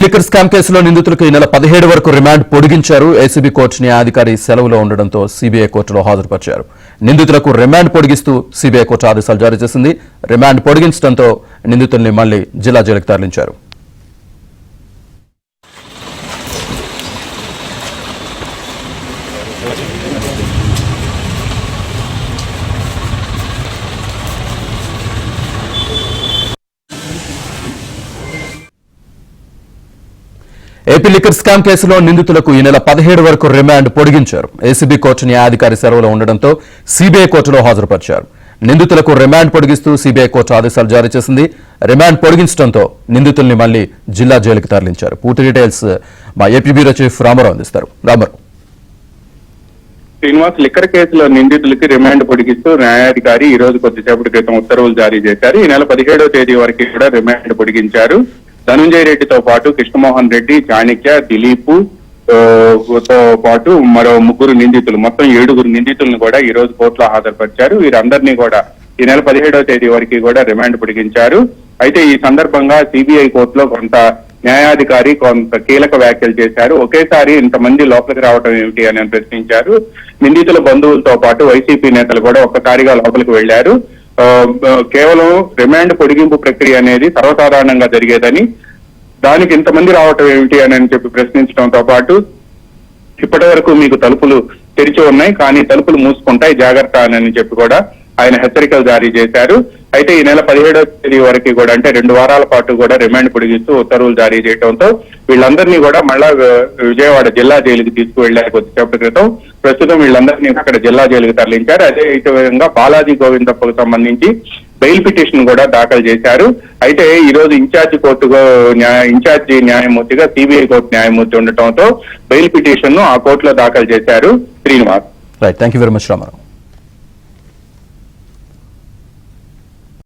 Liquor scam కేసులో నిందితులకు ఈ నెల 17 వరకు రిమాండ్ పొడిగించారు. ఏసీబీ కోర్టు న్యాయాధికారి సెలవులో ఉండడంతో సీబీఐ కోర్టులో హాజరుపరిచారు. నిందితులకు రిమాండ్ పొడిగిస్తూ సీబీఐ కోర్టు ఆదేశాలు జారీ చేసింది. రిమాండ్ పొడిగించడంతో నిందితుల్ని మళ్లీ జిల్లా జైలుకు తరలించారు. ఏపీ లిక్కర్ స్కామ్ కేసులో నిందితులకు ఈ నెల 17 వరకు రిమాండ్ పొడిగించారు. ఏసీబీ కోర్టు న్యాయాధికారి సెలవులో ఉండడంతో సీబీఐ కోర్టులో హాజరుపరిచారు. నిందితులకు రిమాండ్ పొడిగిస్తూ సీబీఐ కోర్టు ఆదేశాలు జారీ చేసింది. రిమాండ్ పొడిగించడంతో నిందితుల్ని మళ్లీ జిల్లా జైలుకు తరలించారు. పూర్తి డీటెయిల్స్ మా ఏపీ బ్యూరో చీఫ్ రామారావు అందిస్తారు. రామారావు. శ్రీనివాస్, లిక్కర్ కేసులో నిందితులకి రిమాండ్ పొడిగిస్తూ న్యాయాధికారి ఈ రోజు కొద్దిసేపటి క్రితం ఉత్తర్వులు జారీ చేశారు. ఈ నెల 17వ తేదీ వరకు కూడా రిమాండ్ పొడిగించారు. ధనుంజయ రెడ్డితో పాటు కృష్ణమోహన్ రెడ్డి, చాణిక్య, దిలీప్ తో పాటు మరో 3 నిందితులు, మొత్తం 7 నిందితులను కూడా ఈ రోజు కోర్టులో హాజరుపరిచారు. వీరందరినీ కూడా ఈ నెల 17వ తేదీ వరకు కూడా రిమాండ్ పొడిగించారు. అయితే ఈ సందర్భంగా సిబిఐ కోర్టులో కొంత న్యాయాధికారి కొంత కీలక వ్యాఖ్యలు చేశారు. ఒకేసారి ఇంతమంది లోపలికి రావడం ఏమిటి అని ప్రశ్నించారు. నిందితుల బంధువులతో పాటు వైసీపీ నేతలు కూడా ఒక్కసారిగా లోపలికి వెళ్లారు. కేవలం రిమాండ్ పొడిగింపు ప్రక్రియ అనేది సర్వసాధారణంగా జరిగేదని, దానికి ఇంతమంది రావటం ఏమిటి అని చెప్పి ప్రశ్నించడంతో పాటు ఇప్పటి వరకు మీకు తలుపులు తెరిచి ఉన్నాయి, కానీ తలుపులు మూసుకుంటాయి, జాగ్రత్త అని చెప్పి కూడా ఆయన హెచ్చరికలు జారీ చేశారు. అయితే ఈ నెల 17వ తేదీ వరకు కూడా, అంటే 2 వారాల పాటు కూడా రిమాండ్ పొడిగిస్తూ ఉత్తర్వులు జారీ చేయడంతో వీళ్ళందరినీ కూడా మళ్ళా విజయవాడ జిల్లా జైలుకి తీసుకువెళ్లారు కొద్దిసేపటి క్రితం. ప్రస్తుతం వీళ్ళందరినీ అక్కడ జిల్లా జైలుకి తరలించారు. అదే విధంగా బాలాజీ గోవిందప్పకు సంబంధించి బెయిల్ పిటిషన్ కూడా దాఖలు చేశారు. అయితే ఈ రోజు ఇన్ఛార్జి న్యాయమూర్తిగా సిబిఐ కోర్టు న్యాయమూర్తి ఉండటంతో బెయిల్ పిటిషన్ ను ఆ కోర్టులో దాఖలు చేశారు. Srinivas. Right, thank you very much Ramarao.